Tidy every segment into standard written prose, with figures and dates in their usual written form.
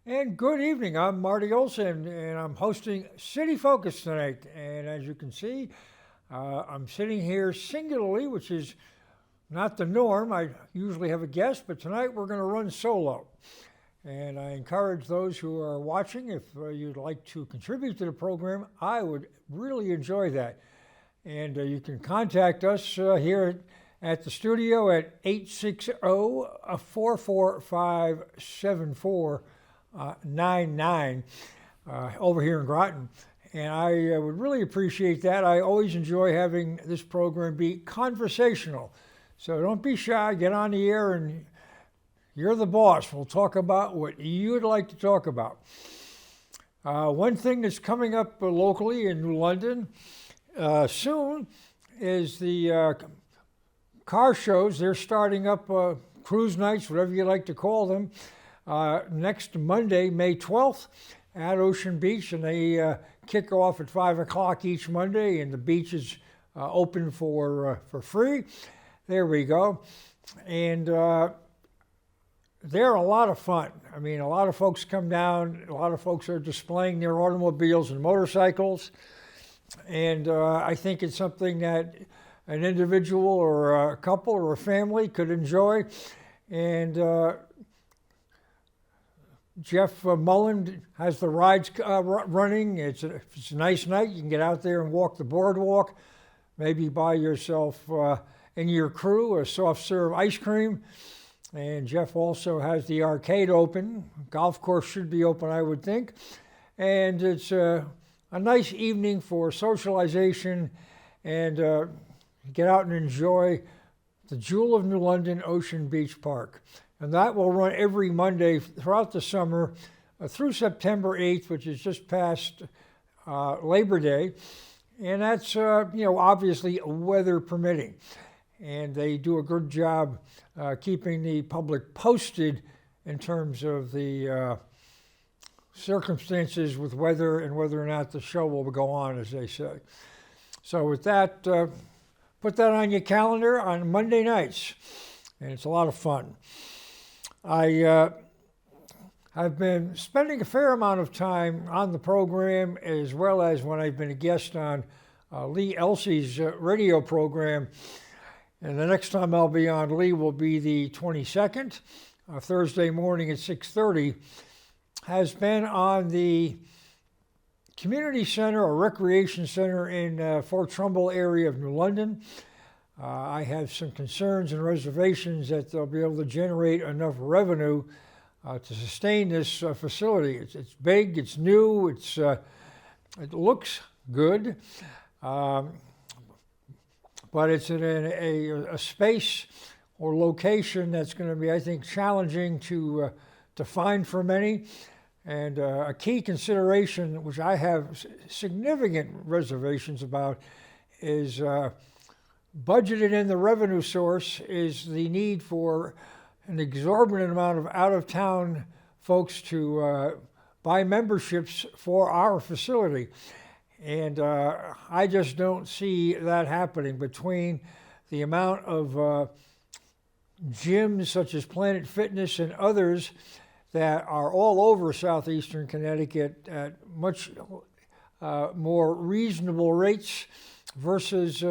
And good evening. I'm Marty Olsen, and I'm hosting City Focus tonight. And as you can see, I'm sitting here singularly, which is not the norm. I usually have a guest, but tonight we're going to run solo. And I encourage those who are watching, if you'd like to contribute to the program, I would really enjoy that. And you can contact us here at the studio at 860-445-7499 over here in Groton. And I would really appreciate that. I always enjoy having this program be conversational. So don't be shy, get on the air, and you're the boss. We'll talk about what you'd like to talk about. One thing that's coming up locally in New London soon is the car shows. They're starting up cruise nights, whatever you like to call them, next Monday, May 12th at Ocean Beach, and they kick off at 5 o'clock each Monday, and the beach is open for free. There we go. And they're a lot of fun. I mean, a lot of folks come down, a lot of folks are displaying their automobiles and motorcycles, and I think it's something that an individual or a couple or a family could enjoy. And Jeff Mullen has the rides running. It's a nice night. You can get out there and walk the boardwalk, maybe buy yourself and your crew a soft serve ice cream. And Jeff also has the arcade open. Golf course should be open, I would think. And it's a nice evening for socialization and get out and enjoy the Jewel of New London, Ocean Beach Park. And that will run every Monday throughout the summer through September 8th, which is just past Labor Day. And that's, obviously weather permitting. And they do a good job keeping the public posted in terms of the circumstances with weather and whether or not the show will go on, as they say. So with that, put that on your calendar on Monday nights, and it's a lot of fun. I've been spending a fair amount of time on the program, as well as when I've been a guest on Lee Elsey's radio program. And the next time I'll be on Lee will be the 22nd, Thursday morning at 6:30, has been on the community center or recreation center in Fort Trumbull area of New London. I have some concerns and reservations that they'll be able to generate enough revenue to sustain this facility. It's big, it's new, it looks good. But it's in a space or location that's going to be, I think, challenging to find for many. And a key consideration, which I have significant reservations about, is budgeted in the revenue source is the need for an exorbitant amount of out-of-town folks to buy memberships for our facility. And I just don't see that happening between the amount of gyms such as Planet Fitness and others that are all over Southeastern Connecticut at much more reasonable rates versus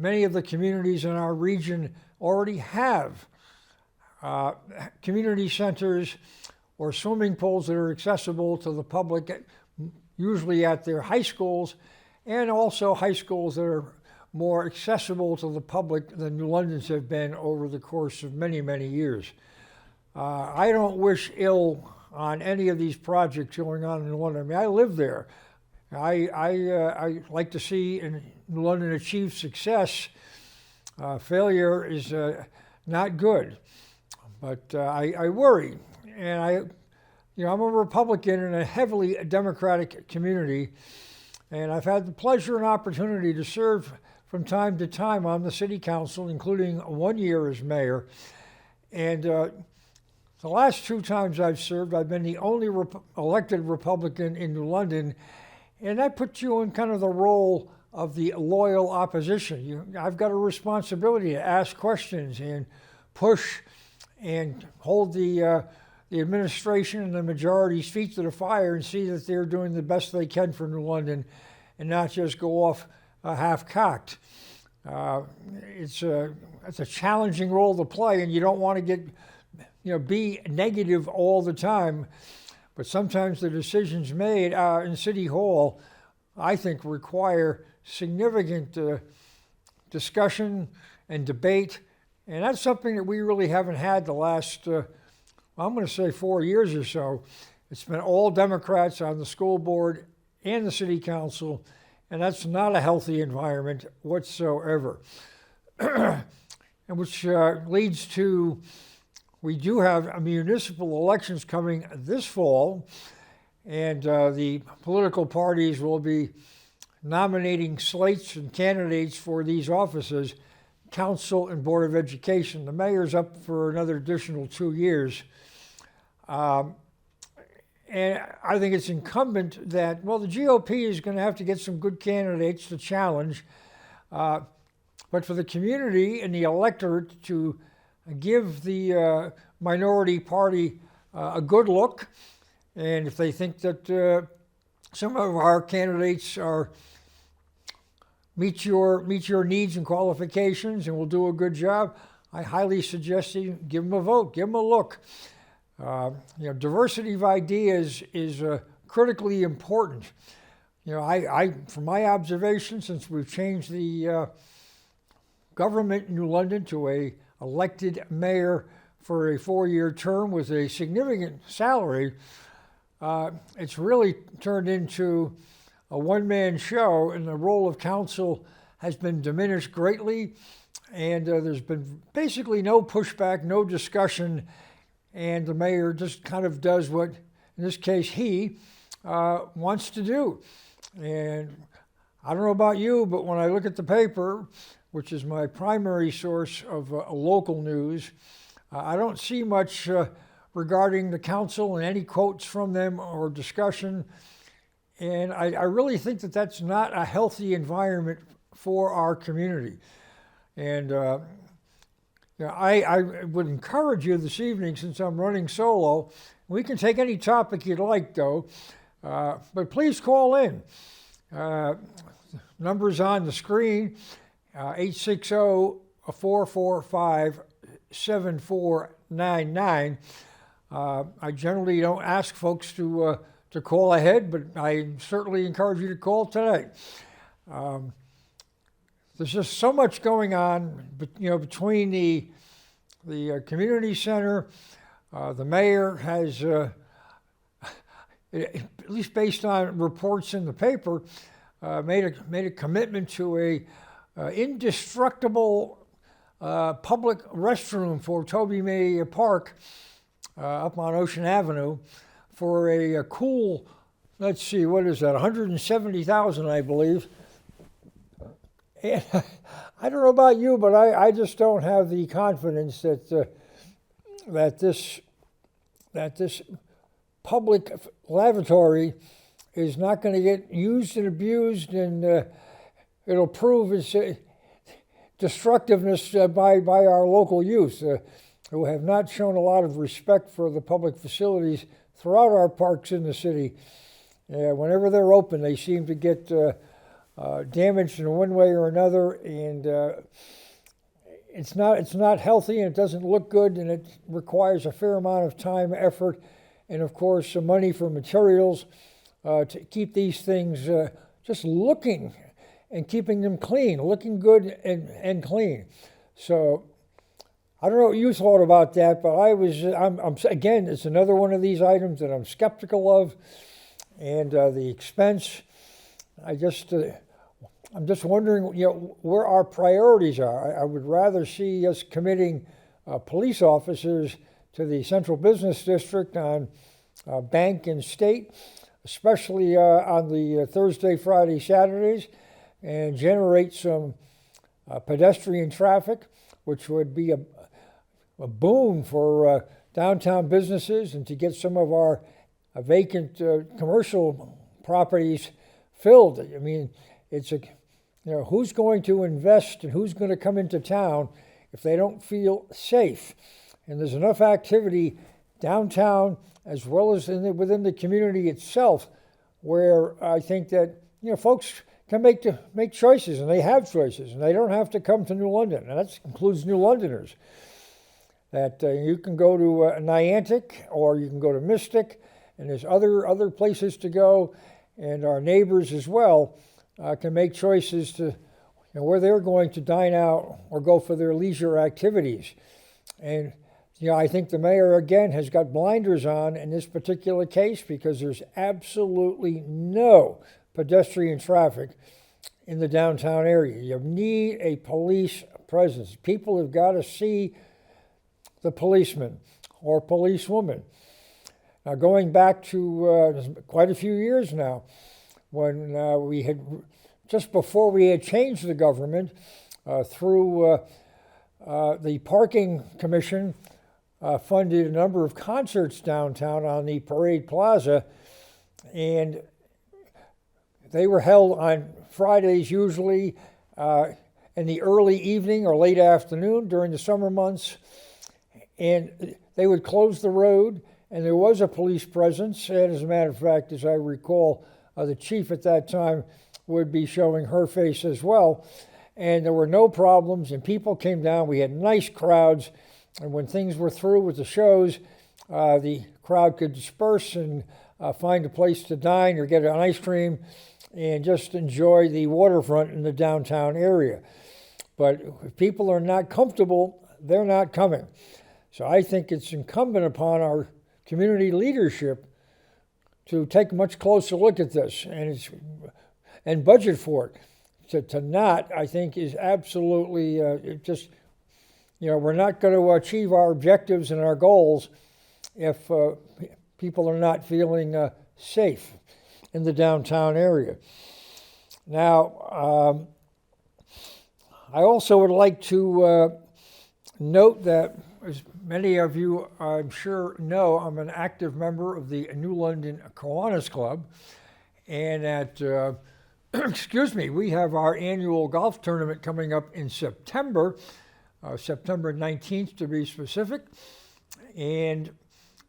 many of the communities in our region already have community centers or swimming pools that are accessible to the public, usually at their high schools, and also high schools that are more accessible to the public than New London's have been over the course of many, many years. I don't wish ill on any of these projects going on in New London. I mean, I live there. I like to see in New London achieve success. Failure is not good, but I worry, and I'm a Republican in a heavily Democratic community, and I've had the pleasure and opportunity to serve from time to time on the city council, including 1 year as mayor. And the last 2 times I've served, I've been the only elected Republican in New London, and that puts you in kind of the role of the loyal opposition. I've got a responsibility to ask questions and push and hold the the administration and the majority's feet to the fire and see that they're doing the best they can for New London and not just go off half-cocked. It's a challenging role to play, and you don't want to get, be negative all the time. But sometimes the decisions made in City Hall, I think, require significant discussion and debate, and that's something that we really haven't had the last, I'm going to say 4 years or so. It's been all Democrats on the school board and the city council, and that's not a healthy environment whatsoever. And which leads to, we do have municipal elections coming this fall, and the political parties will be nominating slates and candidates for these offices, council and board of education. The mayor's up for another additional 2 years. And I think it's incumbent that, well, the GOP is going to have to get some good candidates to challenge, but for the community and the electorate to give the minority party a good look, and if they think that some of our candidates meet your needs and qualifications and will do a good job, I highly suggest you give them a vote, give them a look. Diversity of ideas is critically important. From my observation, since we've changed the government in New London to a elected mayor for a 4-year term with a significant salary, it's really turned into a one-man show, and the role of council has been diminished greatly, and there's been basically no pushback, no discussion, and the mayor just kind of does what, in this case, he wants to do. And I don't know about you, but when I look at the paper, which is my primary source of local news, I don't see much regarding the council and any quotes from them or discussion. And I really think that that's not a healthy environment for our community. And I would encourage you this evening, since I'm running solo, we can take any topic you'd like, though, but please call in. Numbers on the screen, 860-445-7499. I generally don't ask folks to call ahead, but I certainly encourage you to call today. There's just so much going on, between the community center. The mayor has, at least based on reports in the paper, made a commitment to a indestructible public restroom for Toby May Park up on Ocean Avenue for a cool, let's see, what is that, $170,000, I believe. And I don't know about you, but I just don't have the confidence that this public lavatory is not going to get used and abused, and it'll prove its destructiveness by our local youth, who have not shown a lot of respect for the public facilities throughout our parks in the city. Whenever they're open, they seem to get damaged in one way or another, and it's not healthy, and it doesn't look good, and it requires a fair amount of time, effort, and of course some money for materials to keep these things just looking and keeping them clean, looking good and clean. So I don't know what you thought about that, but I'm again, it's another one of these items that I'm skeptical of, and the expense. I'm just wondering, where our priorities are. I would rather see us committing police officers to the Central Business District on Bank and State, especially on the Thursday, Friday, Saturdays, and generate some pedestrian traffic, which would be a boon for downtown businesses, and to get some of our vacant commercial properties filled. I mean, it's who's going to invest and who's going to come into town if they don't feel safe? And there's enough activity downtown as well as within the community itself, where I think that folks can make choices, and they have choices, and they don't have to come to New London, and that includes New Londoners. That you can go to Niantic, or you can go to Mystic, and there's other places to go, and our neighbors as well can make choices to where they're going to dine out or go for their leisure activities. And I think the mayor again has got blinders on in this particular case, because there's absolutely no pedestrian traffic in the downtown area. You need a police presence. People have got to see the policeman or policewoman. Now, going back to quite a few years now, when we had, just before we had changed the government, through the Parking Commission funded a number of concerts downtown on the Parade Plaza, and they were held on Fridays usually in the early evening or late afternoon during the summer months, and they would close the road, and there was a police presence, and as a matter of fact, as I recall, the chief at that time would be showing her face as well, and there were no problems, and people came down. We had nice crowds, and when things were through with the shows, the crowd could disperse and find a place to dine or get an ice cream and just enjoy the waterfront in the downtown area. But if people are not comfortable, they're not coming. So I think it's incumbent upon our community leadership to take a much closer look at this and budget for it. To not, I think, is absolutely we're not going to achieve our objectives and our goals if people are not feeling safe in the downtown area. Now, I also would like to note that, as many of you I'm sure know, I'm an active member of the New London Kiwanis Club, and at we have our annual golf tournament coming up in September, September 19th to be specific, and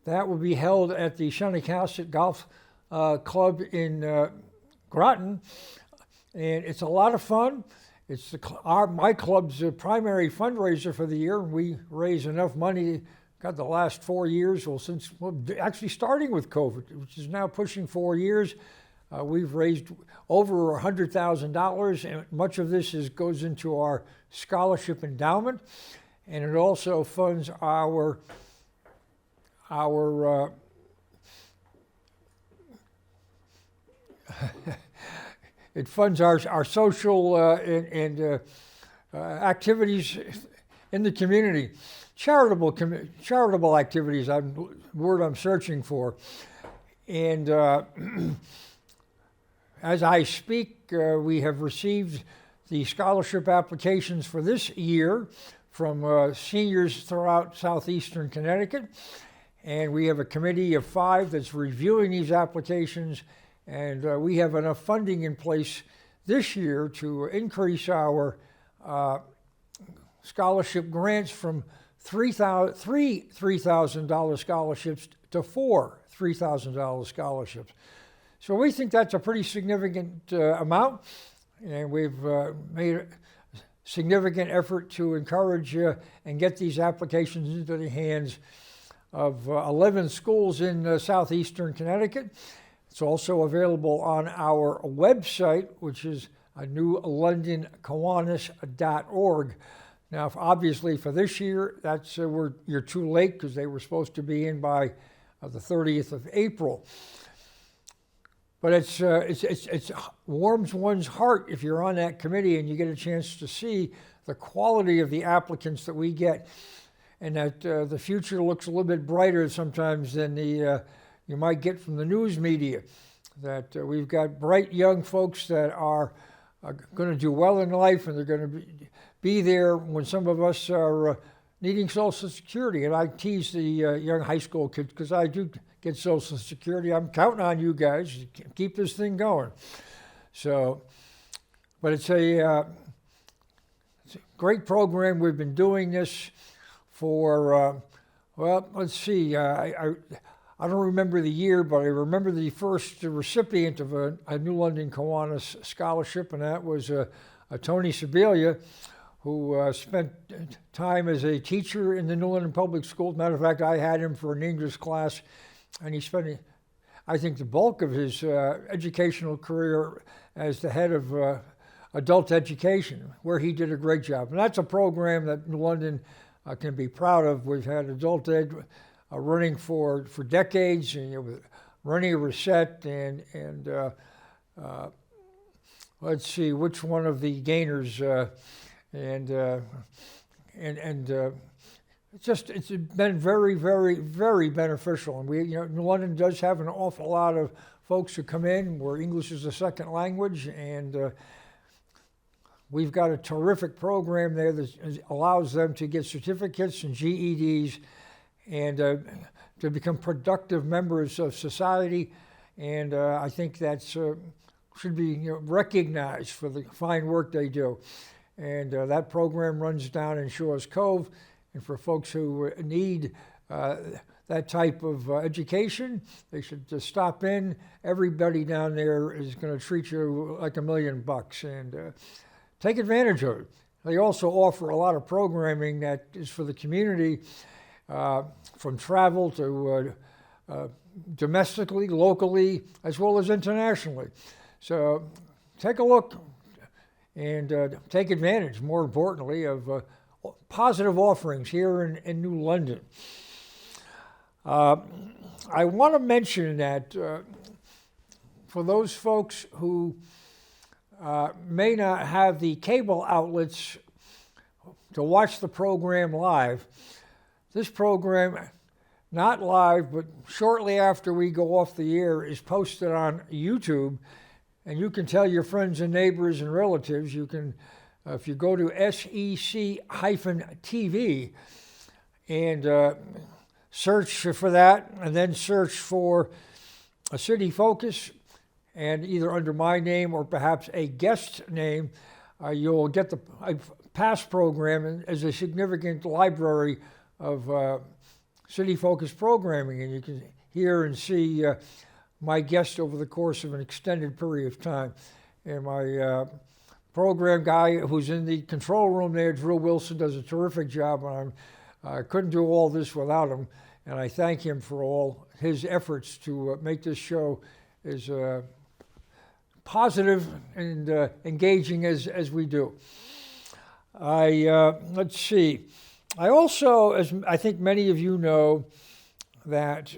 that will be held at the Shanticasset Golf Club in Groton, and it's a lot of fun. It's my club's primary fundraiser for the year. We raise enough money, got the last 4 years, actually starting with COVID, which is now pushing 4 years. We've raised over $100,000, and much of this goes into our scholarship endowment, and it also funds our it funds our social and activities in the community, charitable activities. Word I'm searching for, and as I speak, we have received the scholarship applications for this year from seniors throughout Southeastern Connecticut, and we have a committee of 5 that's reviewing these applications, and we have enough funding in place this year to increase our scholarship grants from three $3,000 scholarships to 4 $3,000 scholarships. So we think that's a pretty significant amount, and we've made a significant effort to encourage and get these applications into the hands of 11 schools in Southeastern Connecticut. It's also available on our website, which is newlondonkiwanis.org. Now, obviously for this year, you're too late because they were supposed to be in by the 30th of April. But it warms one's heart if you're on that committee and you get a chance to see the quality of the applicants that we get, and that the future looks a little bit brighter sometimes than you might get from the news media. That we've got bright young folks that are going to do well in life, and they're going to be there when some of us are needing Social Security. And I tease the young high school kids because I do get Social Security. I'm counting on you guys to keep this thing going. So, but it's a great program. We've been doing this for Well, let's see. I don't remember the year, but I remember the first recipient of a New London Kiwanis scholarship, and that was Tony Sibilia, who spent time as a teacher in the New London Public Schools. Matter of fact, I had him for an English class, and he spent, I think, the bulk of his educational career as the head of adult education, where he did a great job. And that's a program that New London can be proud of. We've had adult ed running for decades, and running a reset, and let's see which one of the gainers, it's been very, very, very beneficial. And New London does have an awful lot of folks who come in where English is a second language, and we've got a terrific program there that allows them to get certificates and GEDs and to become productive members of society. And I think that should be recognized for the fine work they do. And that program runs down in Shaw's Cove. And for folks who need that type of education, they should just stop in. Everybody down there is going to treat you like $1 million, and take advantage of it. They also offer a lot of programming that is for the community, from travel to domestically, locally, as well as internationally. So take a look and take advantage, more importantly, of positive offerings here in New London. I want to mention that for those folks who may not have the cable outlets to watch the program live, this program, not live, but shortly after we go off the air, is posted on YouTube, and you can tell your friends and neighbors and relatives. You can, if you go to SEC-TV and search for that, and then search for a city focus, and either under my name or perhaps a guest name, you'll get the past program as a significant library of city focus programming, and you can hear and see my guest over the course of an extended period of time. And my program guy who's in the control room there, Drew Wilson, does a terrific job, and I couldn't do all this without him, and I thank him for all his efforts to make this show as positive and engaging as we do. Let's see. I also, as I think many of you know, that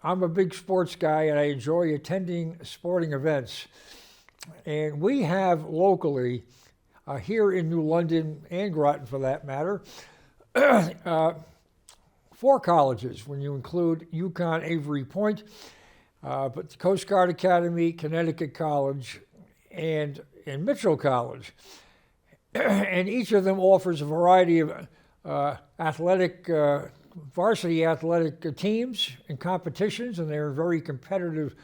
I'm a big sports guy and I enjoy attending sporting events. And we have locally, here in New London and Groton for that matter, 4 colleges when you include UConn Avery Point, but the Coast Guard Academy, Connecticut College, and Mitchell College. And each of them offers a variety of varsity athletic teams and competitions, and they're very competitive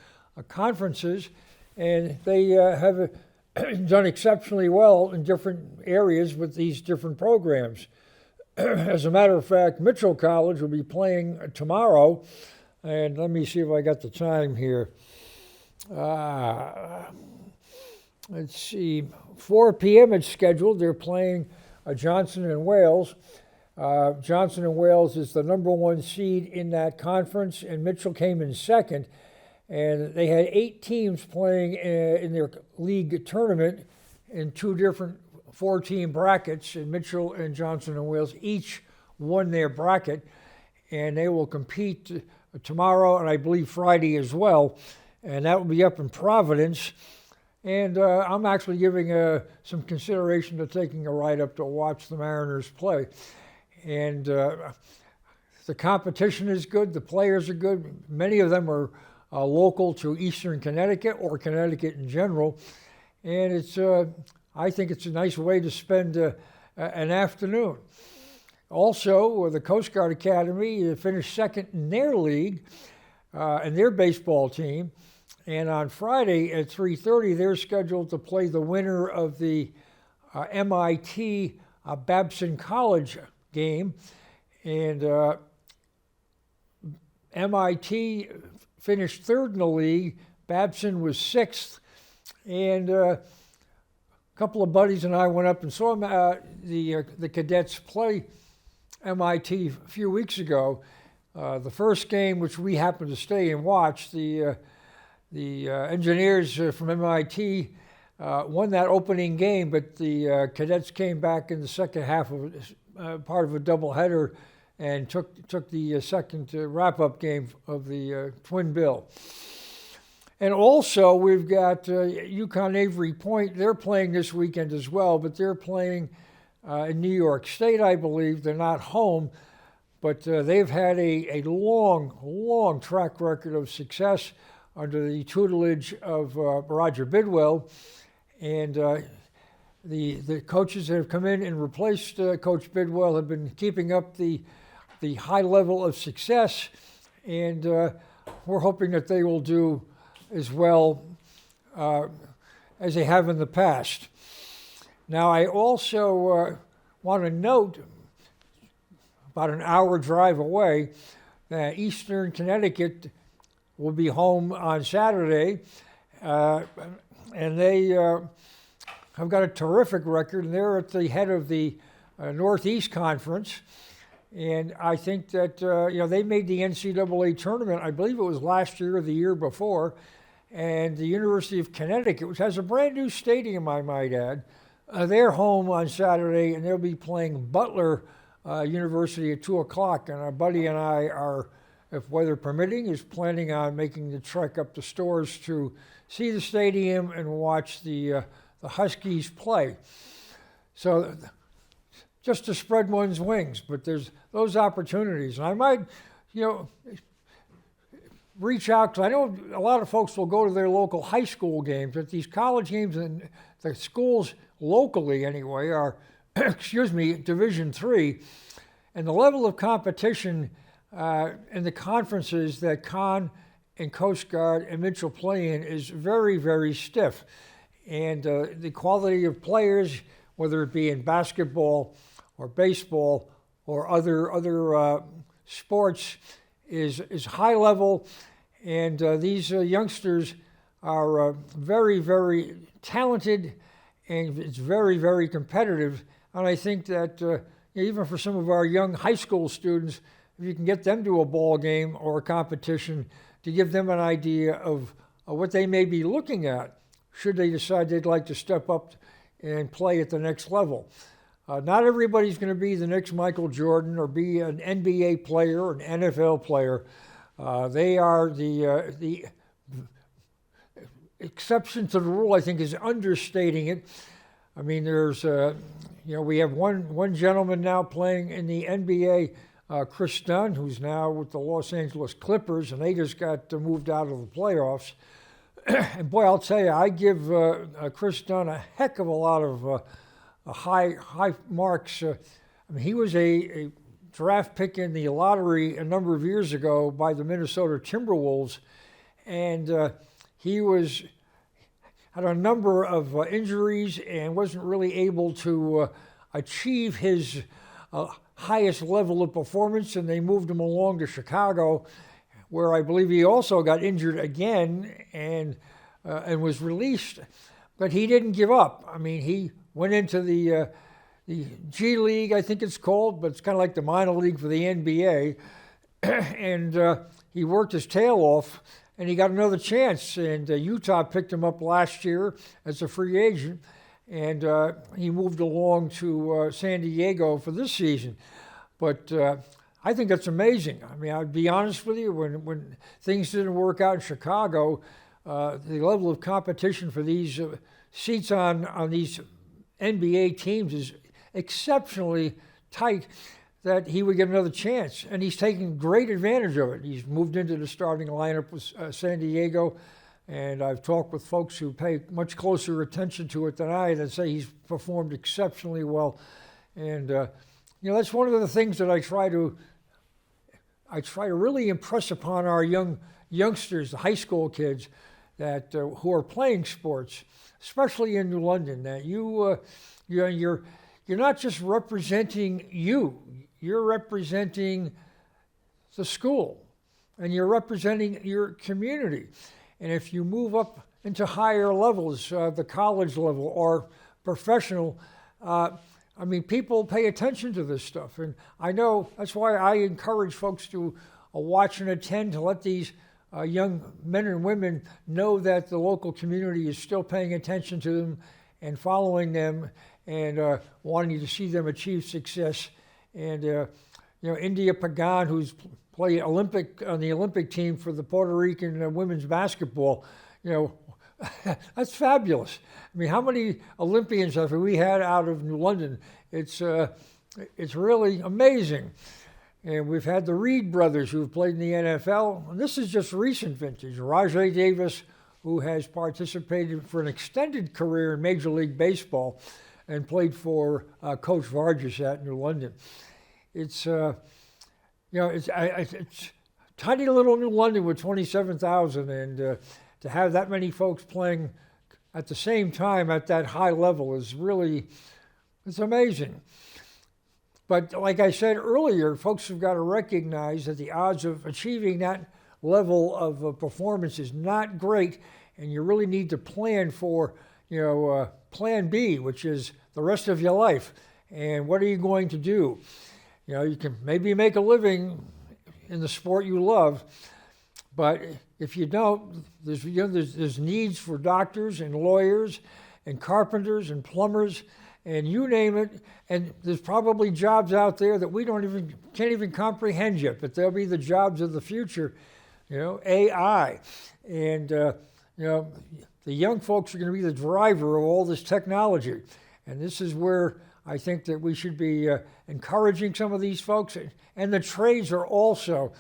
conferences. And they have done exceptionally well in different areas with these different programs. As a matter of fact, Mitchell College will be playing tomorrow, and let me see if I got the time here. Let's see, 4 p.m. it's scheduled. They're playing Johnson and Wales. Johnson and Wales is the #1 seed in that conference, and Mitchell came in second. And they had 8 teams playing in their league tournament in 2 different 4-team brackets, and Mitchell and Johnson and Wales each won their bracket, and they will compete tomorrow and I believe Friday as well, and that will be up in Providence. And I'm actually giving some consideration to taking a ride up to watch the Mariners play. And the competition is good, the players are good. Many of them are local to Eastern Connecticut or Connecticut in general. And it's, I think it's a nice way to spend an afternoon. Also, the Coast Guard Academy finished second in their league, and their baseball team. And on Friday at 3:30, they're scheduled to play the winner of the MIT Babson College game. And MIT finished third in the league. Babson was sixth. And a couple of buddies and I went up and saw the cadets play MIT a few weeks ago. The first game, which we happened to stay and watch, the engineers from MIT won that opening game, but the cadets came back in the second half of part of a doubleheader and took the second wrap-up game of the twin bill. And also, we've got UConn Avery Point. They're playing this weekend as well, but they're playing in New York State, I believe. They're not home, but they've had a long track record of success under the tutelage of Roger Bidwell. And the coaches that have come in and replaced Coach Bidwell have been keeping up the high level of success, and we're hoping that they will do as well as they have in the past. Now, I also want to note, about an hour drive away, that Eastern Connecticut will be home on Saturday, and they have got a terrific record, and they're at the head of the Northeast Conference. And I think that, they made the NCAA tournament, I believe it was last year or the year before, and the University of Connecticut, which has a brand new stadium, I might add, they're home on Saturday, and they'll be playing Butler University at 2 o'clock. And our buddy and I are, if weather permitting, is planning on making the trek up to Stores to see the stadium and watch the Huskies play. So just to spread one's wings, but there's those opportunities. And I might, reach out, because I know a lot of folks will go to their local high school games, but these college games and the schools locally anyway are, Division III, and the level of competition in the conferences that Con and Coast Guard and Mitchell play in is very, very stiff. And the quality of players, whether it be in basketball or baseball or other sports, is high level, and these youngsters are very, very talented, and it's very, very competitive. And I think that even for some of our young high school students, if you can get them to a ball game or a competition, to give them an idea of what they may be looking at, should they decide they'd like to step up and play at the next level. Not everybody's going to be the next Michael Jordan or be an NBA player or an NFL player. They are the exception to the rule, I think, is understating it. I mean, there's, we have one gentleman now playing in the NBA, Chris Dunn, who's now with the Los Angeles Clippers, and they just got moved out of the playoffs. And boy, I'll tell you, I give Chris Dunn a heck of a lot of high marks. I mean, he was a draft pick in the lottery a number of years ago by the Minnesota Timberwolves, and he had a number of injuries and wasn't really able to achieve his highest level of performance, and they moved him along to Chicago, where I believe he also got injured again and was released. But he didn't give up. I mean, he went into the G League, I think it's called, but it's kind of like the minor league for the NBA, and he worked his tail off, and he got another chance. And Utah picked him up last year as a free agent, and he moved along to San Diego for this season. But I think that's amazing. I mean, I'll be honest with you, when things didn't work out in Chicago, the level of competition for these seats on these NBA teams is exceptionally tight, that he would get another chance. And he's taking great advantage of it. He's moved into the starting lineup with San Diego, and I've talked with folks who pay much closer attention to it than I, that say he's performed exceptionally well. And, that's one of the things that I try to really impress upon our youngsters, the high school kids, that who are playing sports, especially in New London, that you're not just representing you. you're representing the school and you're representing your community. And if you move up into higher levels, the college level or professional, people pay attention to this stuff. And I know that's why I encourage folks to watch and attend, to let these young men and women know that the local community is still paying attention to them and following them and wanting to see them achieve success. And India Pagan, who's played on the Olympic team for the Puerto Rican women's basketball, that's fabulous. I mean, how many Olympians have we had out of New London? It's really amazing. And we've had the Reed brothers who've played in the NFL. And this is just recent vintage. Rajay Davis, who has participated for an extended career in Major League Baseball and played for Coach Vargas at New London. It's tiny little New London with 27,000, and to have that many folks playing at the same time at that high level is really, it's amazing. But like I said earlier, folks have got to recognize that the odds of achieving that level of performance is not great, and you really need to plan for, plan B, which is the rest of your life. And what are you going to do? You can maybe make a living in the sport you love, but if you don't, there's needs for doctors and lawyers and carpenters and plumbers and you name it, and there's probably jobs out there that we can't even comprehend yet, but they'll be the jobs of the future, AI. And, the young folks are going to be the driver of all this technology. And this is where I think that we should be encouraging some of these folks. And the trades are also,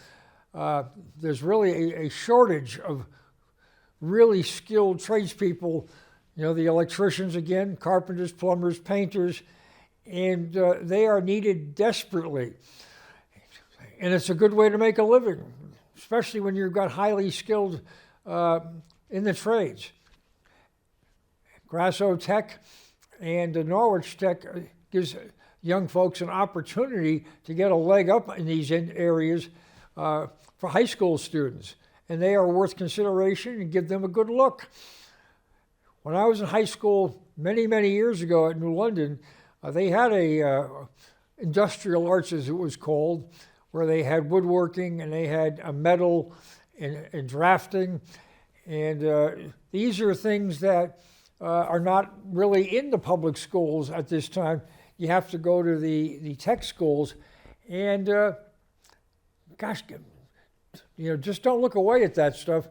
there's really a shortage of really skilled tradespeople, the electricians again, carpenters, plumbers, painters, and they are needed desperately. And it's a good way to make a living, especially when you've got highly skilled in the trades. Grasso Tech and Norwich Tech gives young folks an opportunity to get a leg up in these areas for high school students. And they are worth consideration and give them a good look. When I was in high school many, many years ago at New London, they had a industrial arts, as it was called, where they had woodworking and they had a metal and drafting. And these are things that are not really in the public schools at this time. You have to go to the tech schools. And just don't look away at that stuff.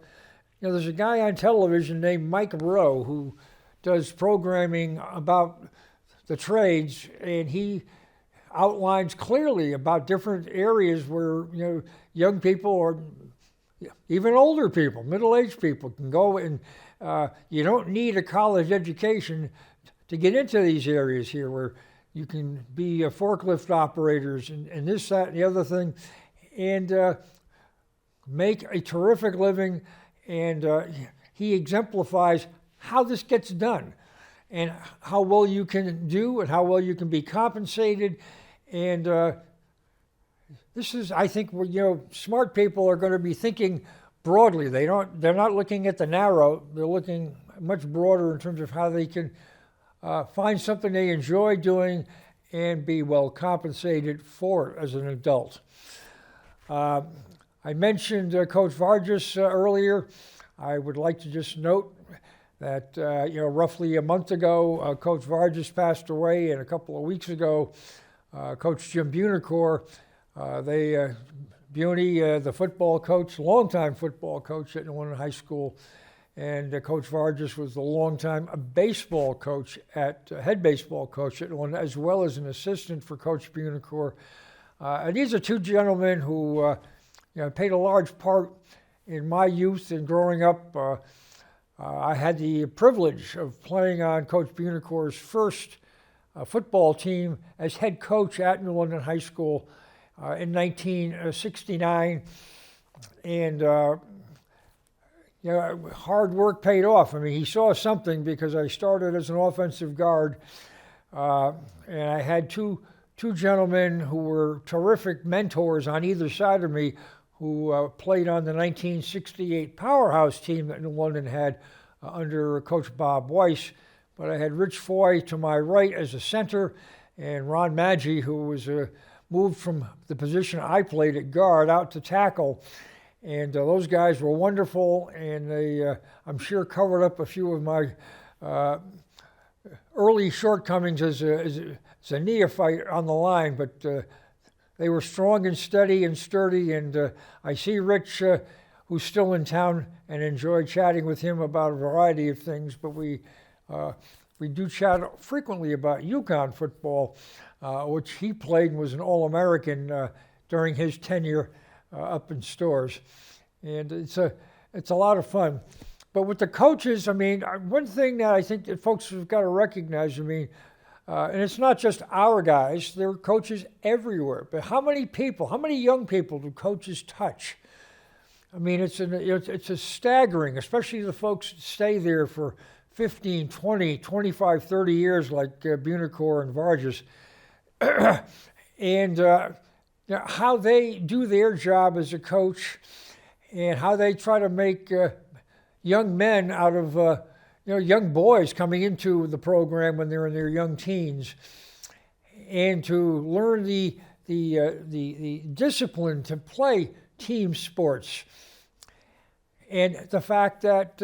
There's a guy on television named Mike Rowe who does programming about the trades, and he outlines clearly about different areas where young people or even older people, middle-aged people can go, and you don't need a college education to get into these areas here where you can be forklift operators and this, that, and the other thing, and make a terrific living. And he exemplifies how this gets done and how well you can do and how well you can be compensated. And this is, I think, where, smart people are going to be thinking broadly. They're not looking at the narrow. They're looking much broader in terms of how they can find something they enjoy doing and be well compensated for it as an adult. I mentioned Coach Vargas earlier. I would like to just note that, roughly a month ago, Coach Vargas passed away, and a couple of weeks ago, Coach Jim Bunicor, Buny, the football coach, longtime football coach at New London High School, and Coach Vargas was the longtime baseball coach head baseball coach at New London, as well as an assistant for Coach Bunicor. And these are two gentlemen who paid a large part in my youth and growing up. I had the privilege of playing on Coach Bunicor's first football team as head coach at New London High School in 1969. And hard work paid off. I mean, he saw something because I started as an offensive guard, and I had two two gentlemen who were terrific mentors on either side of me, who played on the 1968 powerhouse team that New London had under Coach Bob Weiss. But I had Rich Foy to my right as a center, and Ron Maggi, who was moved from the position I played at guard out to tackle. And those guys were wonderful, and they, I'm sure, covered up a few of my early shortcomings as a neophyte on the line, but they were strong and steady and sturdy. And I see Rich, who's still in town, and enjoy chatting with him about a variety of things. But we do chat frequently about UConn football, which he played and was an All-American during his tenure up in Storrs. And it's a lot of fun. But with the coaches, I mean, one thing that I think that folks have got to recognize, I mean, and it's not just our guys, there are coaches everywhere. But how many young people do coaches touch? I mean, it's a staggering, especially the folks that stay there for 15, 20, 25, 30 years like Bunicor and Vargas. And how they do their job as a coach and how they try to make young men out of young boys coming into the program when they're in their young teens, and to learn the discipline to play team sports, and the fact that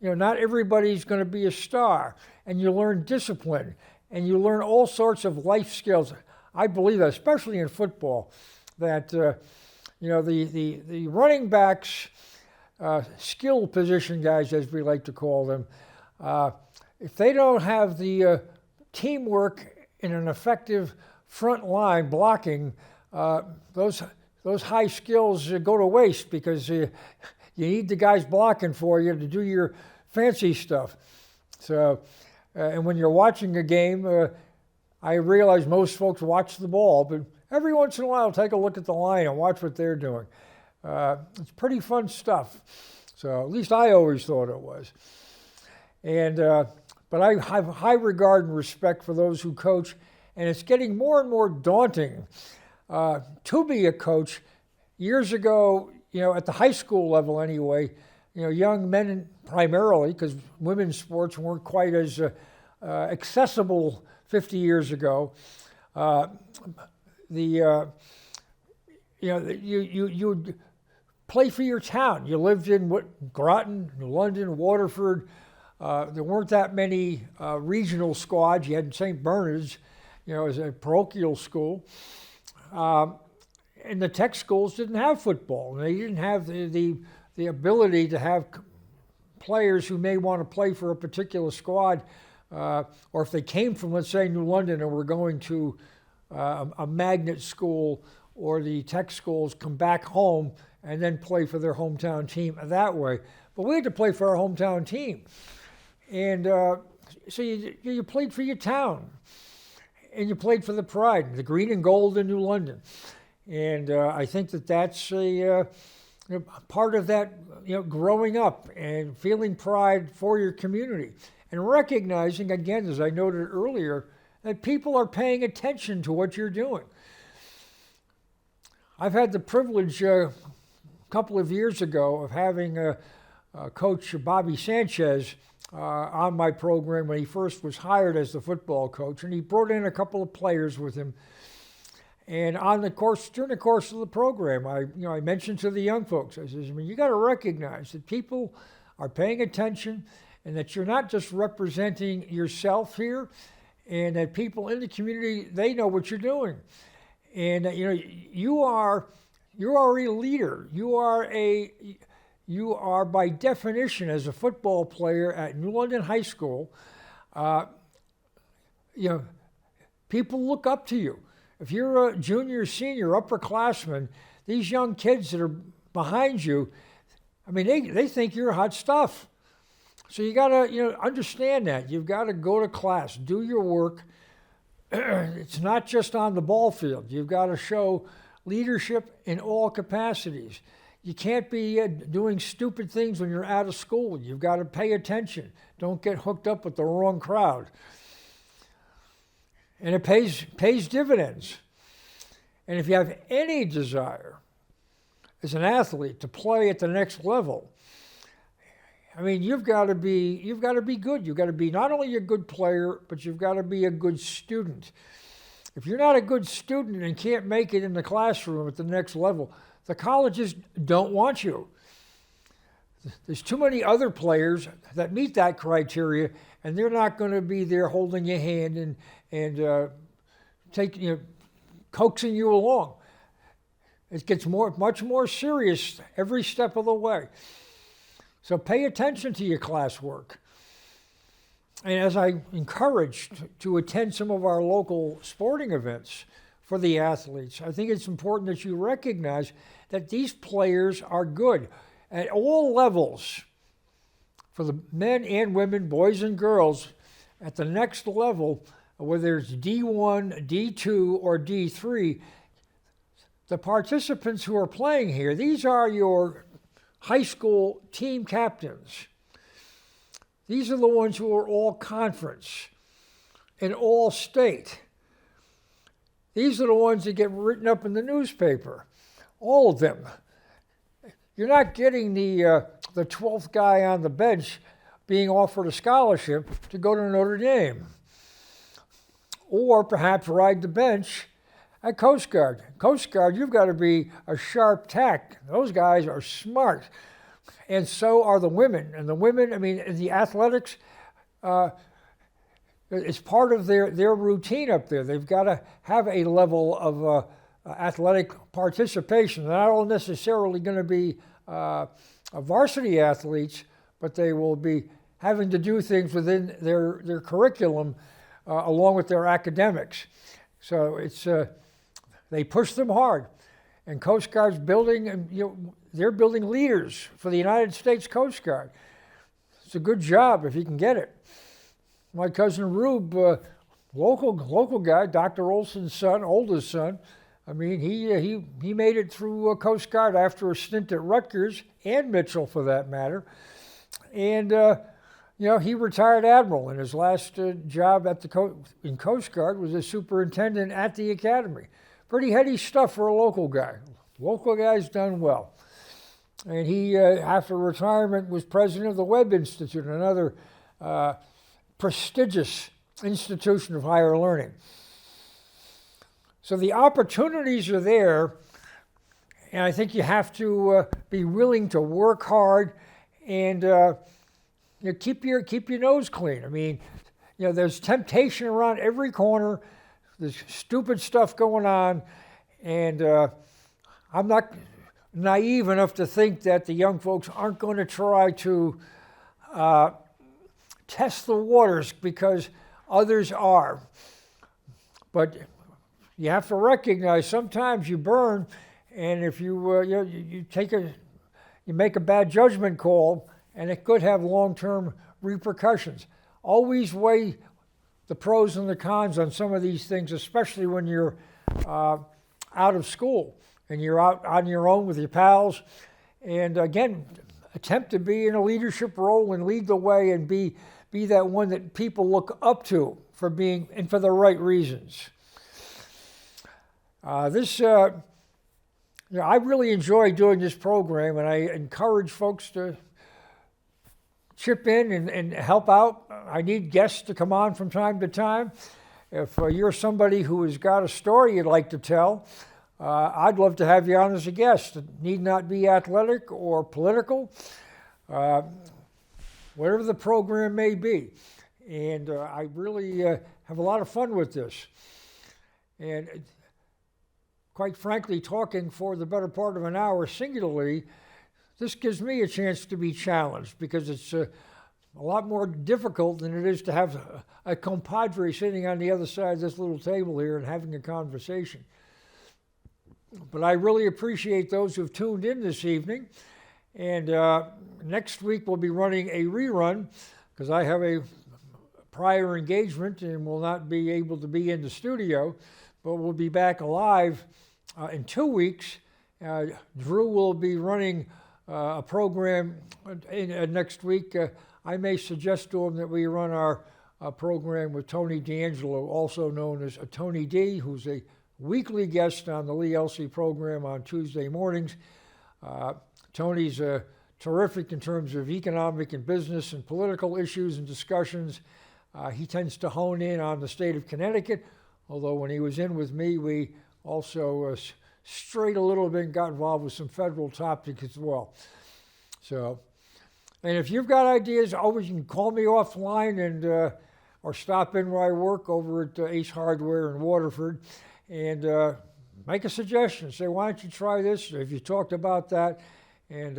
not everybody's going to be a star, and you learn discipline, and you learn all sorts of life skills. I believe that, especially in football, that the running backs, skill position guys, as we like to call them, if they don't have the teamwork in an effective front line blocking, those high skills go to waste, because you need the guys blocking for you to do your fancy stuff. So, and when you're watching a game, I realize most folks watch the ball, but every once in a while take a look at the line and watch what they're doing. It's pretty fun stuff. So at least I always thought it was. And but I have high regard and respect for those who coach, and it's getting more and more daunting to be a coach. Years ago, at the high school level anyway, young men primarily, because women's sports weren't quite as accessible 50 years ago. You play for your town. You lived in Groton, London, Waterford. There weren't that many regional squads. You had St. Bernard's, as a parochial school. And the tech schools didn't have football. They didn't have the ability to have players who may want to play for a particular squad, or if they came from, let's say, New London and were going to a magnet school or the tech schools, come back home and then play for their hometown team that way. But we had to play for our hometown team. And so you played for your town, and you played for the pride, the green and gold in New London. And I think that's a part of that, growing up and feeling pride for your community, and recognizing, again, as I noted earlier, that people are paying attention to what you're doing. I've had the privilege a couple of years ago of having Coach Bobby Sanchez on my program when he first was hired as the football coach, and he brought in a couple of players with him. And during the course of the program, I mentioned to the young folks, I says, you got to recognize that people are paying attention, and that you're not just representing yourself here, and that people in the community, they know what you're doing. And you are a leader. You are by definition, as a football player at New London High School, people look up to you. If you're a junior, senior, upperclassman, these young kids that are behind you, they think you're hot stuff. So you got to, understand that. You've got to go to class, do your work. It's not just on the ball field. You've got to show leadership in all capacities. You can't be doing stupid things when you're out of school. You've got to pay attention. Don't get hooked up with the wrong crowd. And it pays dividends. And if you have any desire as an athlete to play at the next level, I mean, you've got to be good. You've got to be not only a good player, but you've got to be a good student. If you're not a good student and can't make it in the classroom at the next level, the colleges don't want you. There's too many other players that meet that criteria, and they're not going to be there holding your hand and coaxing you along. It gets much more serious every step of the way. So pay attention to your classwork. And as I encourage to attend some of our local sporting events for the athletes, I think it's important that you recognize that these players are good at all levels, for the men and women, boys and girls, at the next level, whether it's D1, D2, or D3, the participants who are playing here, these are your high school team captains. These are the ones who are all conference and all state. These are the ones that get written up in the newspaper, all of them. You're not getting the 12th guy on the bench being offered a scholarship to go to Notre Dame, or perhaps ride the bench at Coast Guard. Coast Guard, you've got to be a sharp tack. Those guys are smart, and so are the women. And the women, I mean, the athletics, it's part of their routine up there. They've got to have a level of athletic participation. They're not all necessarily going to be varsity athletes, but they will be having to do things within their curriculum along with their academics. So it's they push them hard, and Coast Guard's building, and they're building leaders for the United States Coast Guard. It's a good job if you can get it. My cousin Rube, local guy, Dr. Olsen's son, oldest son. I mean, he made it through Coast Guard after a stint at Rutgers and Mitchell, for that matter, and he retired admiral, and his last job at in Coast Guard was a superintendent at the academy. Pretty heady stuff for a local guy. Local guy's done well. And he, after retirement, was president of the Webb Institute, another prestigious institution of higher learning. So the opportunities are there, and I think you have to be willing to work hard and keep your nose clean. I mean, there's temptation around every corner. There's stupid stuff going on, and I'm not naive enough to think that the young folks aren't going to try to test the waters, because others are. But you have to recognize sometimes you burn, and if you make a bad judgment call, and it could have long-term repercussions. Always weigh the pros and the cons on some of these things, especially when you're out of school and you're out on your own with your pals. And again, attempt to be in a leadership role and lead the way and be that one that people look up to for being, and for the right reasons. I really enjoy doing this program, and I encourage folks to chip in and help out. I need guests to come on from time to time. If you're somebody who has got a story you'd like to tell, I'd love to have you on as a guest. It need not be athletic or political, whatever the program may be. And I really have a lot of fun with this. And quite frankly, talking for the better part of an hour singularly, this gives me a chance to be challenged, because it's a lot more difficult than it is to have a compadre sitting on the other side of this little table here and having a conversation. But I really appreciate those who've tuned in this evening. And next week we'll be running a rerun, because I have a prior engagement and will not be able to be in the studio, but we'll be back live in 2 weeks. Drew will be running a program next week. I may suggest to him that we run our program with Tony D'Angelo, also known as Tony D, who's a weekly guest on the Lee Elsie program on Tuesday mornings. Tony's terrific in terms of economic and business and political issues and discussions. He tends to hone in on the state of Connecticut, although when he was in with me, we also strayed a little bit and got involved with some federal topics as well. So, and if you've got ideas, always you can call me offline and or stop in where I work over at Ace Hardware in Waterford and make a suggestion. Say, why don't you try this? Have you talked about that? And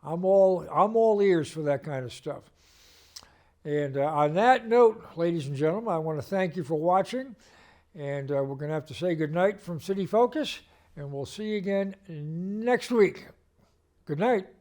I'm all ears for that kind of stuff. And on that note, ladies and gentlemen, I want to thank you for watching. And we're going to have to say goodnight from City Focus. And we'll see you again next week. Good night.